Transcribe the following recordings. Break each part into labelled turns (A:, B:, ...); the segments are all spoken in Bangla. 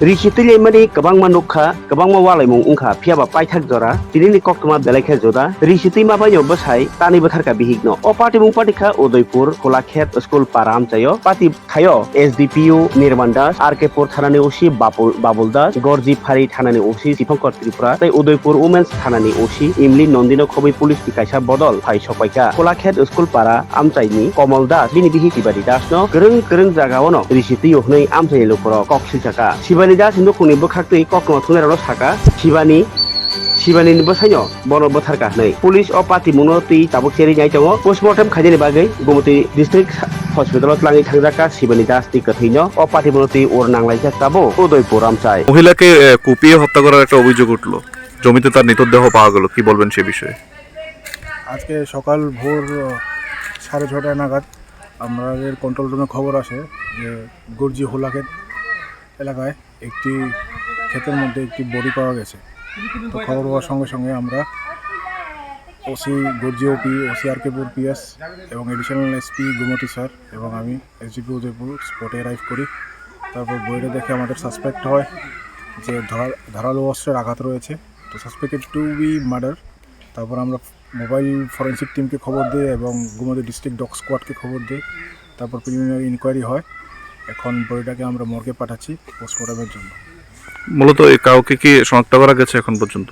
A: Risitili mani kabangma nukha kabangma walaimung ungkha phiaba paithak jora tinini koktoma belaikha joda risiti mabayo bosai tani botharka bihigno o party mung patikha Udaipur Kolakhet School Param chayo pati khayo SDPU Nirman Das RK Pur thanani osi Babul Das Gorji Phari thanani osi Sipankor Tripura tai Udaipur Women's thanani osi Imli Nondino Khobai police bikaisa bodol phai sopaika Kolakhet School Para amchaini Komal Das bini bihi Sibani Das no kereng jagaono risiti yohnei amchaini loporo koksil chaka Sibani Das nukuni bokhaktui kokno thungerano saka Sibani bosaino bono botharka nei police o party munoti tabuk cheri nyai tongo postmortem khaijani bagai Gumati district hospital langi thangjaka Sibani Das ti kathaino o party munoti or nanglaija tabo Udaipur amchai
B: মহিলাকে কুপিয়ে হত্যা করার একটা অভিযোগ উঠলো জমিতে তার মৃতদেহ পাওয়া গেল কি বলবেন সে বিষয়ে
C: আজকে সকাল ভোর 6:30 নাগাদ আমাদের কন্ট্রোল রুমে খবর আসে যে গর্জি হোলাক্ষেত এলাকায় একটি ক্ষেতের মধ্যে একটি বডি পাওয়া গেছে। তো খবর পাওয়ার সঙ্গে সঙ্গে আমরা ওসি গর্জি ওপি ওসি আরকেপুর পিএস এবং এডিশনাল এসপি গুমতি স্যার এবং আমি এসডিপি উদয়পুর স্পটে অ্যারাইভ করি। তারপর বডিটা দেখে আমাদের সাসপেক্ট হয় যে ধারালো অস্ত্রের আঘাত রয়েছে, তো সাসপেক্টেড টু বি মার্ডার। তারপর আমরা মোবাইল ফরেন্সিক টিমকে খবর দিই এবং গুমতি ডিস্ট্রিক্ট ডগ স্কোয়াডকে খবর দিই। তারপর প্রিলিমিনারি ইনকোয়ারি হয়। এখন বডিটাকে আমরা মর্গে পাঠাচ্ছি পোস্টমর্টমের জন্য।
B: মূলত এই কাউকে কি শনাক্ত করা গেছে এখন পর্যন্ত?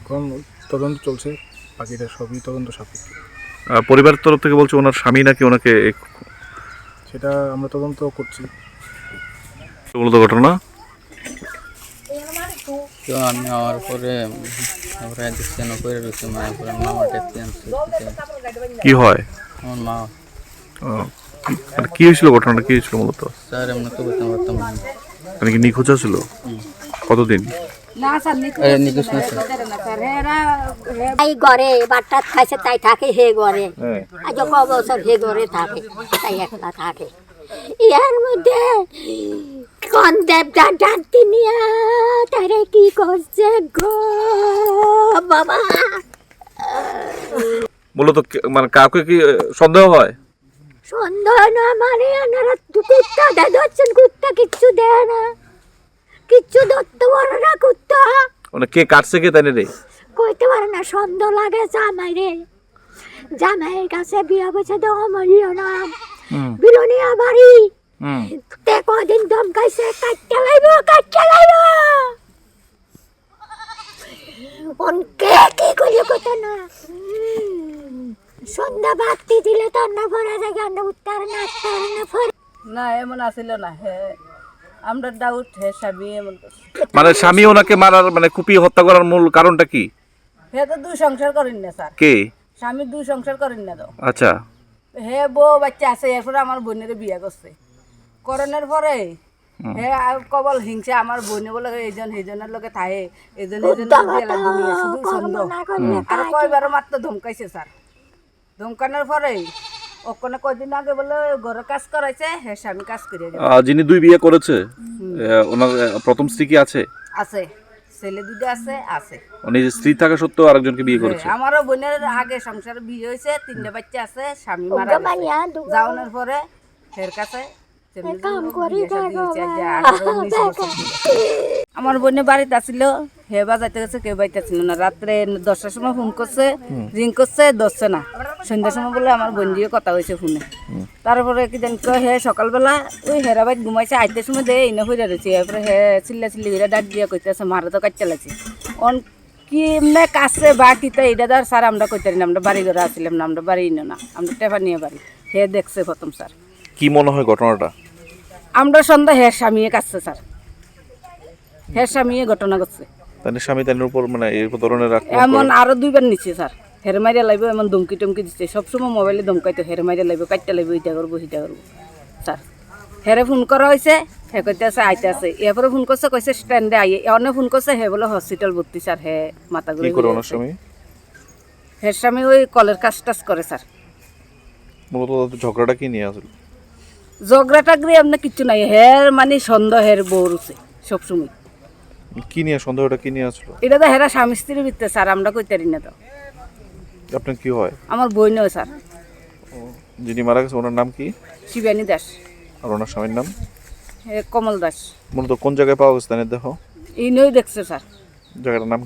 C: এখন তদন্ত চলছে, বাকিটা সবই তদন্ত সাপেক্ষে।
B: পরিবারের তরফ থেকে বলছে ওনার স্বামী নাকি ওনাকে
C: সেটা আমরা তদন্ত করছি।
B: মূলত ঘটনা
D: নেওয়ার পরে
B: কি হয়?
D: আমার মা
B: কি হয়েছিল, ঘটনাটা কি হয়েছিল মূলত?
D: স্যার এমনি তো বলতে পারতাম না।
B: মানে কি নিখোঁজ ছিল কতদিন?
E: এই ঘরে বাট্টা খাইছে তাই থাকে, হে ঘরে আজ ক বছর হে ঘরে থাকে, তাই একলা থাকে। ইয়ার মধ্যে কোন দেবটা ডাকতে নিয়া তারে কি করছে গো বাবা।
B: মূলত মানে কাউকে কি সন্দেহ হয়?
E: সন্দেহ না মানে আনারা কুত্তা দেয় ধরছেন, কুত্তা কিচ্ছু দেয় না, কিচ্ছু ধরতে পারে না কুত্তা।
B: মানে কে কাটছে কে তাই রে
E: কইতে পারে না, সন্দেহ লাগে জামাই রে। জামাইয়ের কাছে বিয়া বসে দেওয়া মরিও না বিলনিয়া বাড়ি তে কদিন দমকাইছে কাটতে লাইব কে কি করিও কত না। সন্ধ্যা বাতি দিলে তো না ভরা যায়, গান্ডা উত্তর না
F: না এমন আসিল না। হে আমরা ডাউট হে স্বামী এমন
B: মানে স্বামী ওনাকে মারার মানে কুপিয়ে হত্যা করার মূল কারণটা কি?
F: হে তো দুই সংসার করেন না স্যার,
B: কে
F: স্বামী দুই সংসার করেন না তো।
B: আচ্ছা,
F: হে বউ বাচ্চা আছে, এরপরে আমার বোনের বিয়ে করছে। করণের পরে হে কবল হিংসা আমার বোনে বলে এইজন সেইজনের লোকে থাকে, এইজন শুধু সন্দেহ। আর কয়বারও মাত্র ধমকাইছে স্যার। ধমকানোর পরে ওখানে কয়দিন আগে বলে ঘরে কাজ করাইছে, হে স্বামী কাজ করে
B: যিনি দুই বিয়ে করেছে ওনার প্রথম স্ত্রী কি আছে?
F: আছে, ছেলে দুটো আছে।
B: উনি স্ত্রী থাকা সত্ত্বেও আরেকজনকে বিয়ে করেছে।
F: আমারও বোনের আগে সংসার বিয়ে হয়েছে, 3টা বাচ্চা আছে, স্বামী মারা গেছে। যাওয়ানোর পরে ফের কাছে আমার বোনে বাড়িতে আসছিল, হে বাজাইতে গেছে, কেউ বাড়িতে আসছিল না। রাত্রে 10টার সময় ফোন করছে, রিং করছে, ধরছে না। সন্ধ্যার সময় বলে আমার বোন দিয়ে কথা হয়েছে ফোনে। তারপরে কি জানি হে সকালবেলা ওই হেরা বাইত ঘুমাইছে, আইতে সময় দেয় এনে হয়ে রয়েছে। এরপরে হে চিল্লি হইরা ডাক দিয়ে কইতেছে মারা তো কাটতে লাগছে। অন কি এমনি কাছে বা কিতা এটা ধর স্যার আমরা কইতে না, আমরা বাড়ি ঘরে আসছিলাম না, আমরা বাড়ি না, আমরা টেপা নিয়ে বাড়ি। হে দেখছে প্রথম স্যার।
B: কি মনে হয় ঘটনাটা?
F: আমরা সন্ধ্যা হের স্বামীয়ে কাটছে স্যার, হের স্বামীয়ে ঘটনা করছে।
B: তাদের স্বামী তাদের উপর মানে এই ধরনের
F: এমন আরো 2বার নিচ্ছে স্যার। হের মাইরা লাইব, এমন ধমকি টমকি দিচ্ছে সবসময়। মোবাইলে ধমকাইতো হের মাইরা লাইব, কাটতে লাইব, ইটা করবো সিটা করবো স্যার। হেরে ফোন করা হয়েছে, হে কইতে আছে আইতে আছে। এরপরে ফোন করছে, কইছে স্ট্যান্ডে আইয়ে। অন্য ফোন করছে, হে বলে হসপিটাল ভর্তি স্যার। হে মাথা ঘুরে হের স্বামী ওই কলের কাজ টাজ করে স্যার।
B: মূলত ঝগড়াটা কি নিয়ে আসলে?
F: ঝগড়া টাগড়ি আপনার কিচ্ছু নাই, হের মানে সন্দেহের বউ রুছে সবসময়।
B: কি নিয়ে সন্দেহটা কি নিয়ে আসলো?
F: এটা তো হেরা স্বামী স্ত্রীর ভিতরে স্যার, আমরা কইতে পারি না তো।
B: আপনার কি হয়?
F: আমার বই নয় স্যার।
B: যিনি মারা গেছে ওনার নাম কি?
F: শিবানী দাস।
B: আর ওনার স্বামীর নাম?
F: হে কমল দাস
B: মূলত কোন জায়গায় পাওয়া গেছে তাদের দেহ?
F: ইনই দেখছে স্যার
B: জায়গাটার নাম?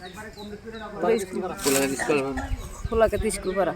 F: ফুলাকে স্কুল করা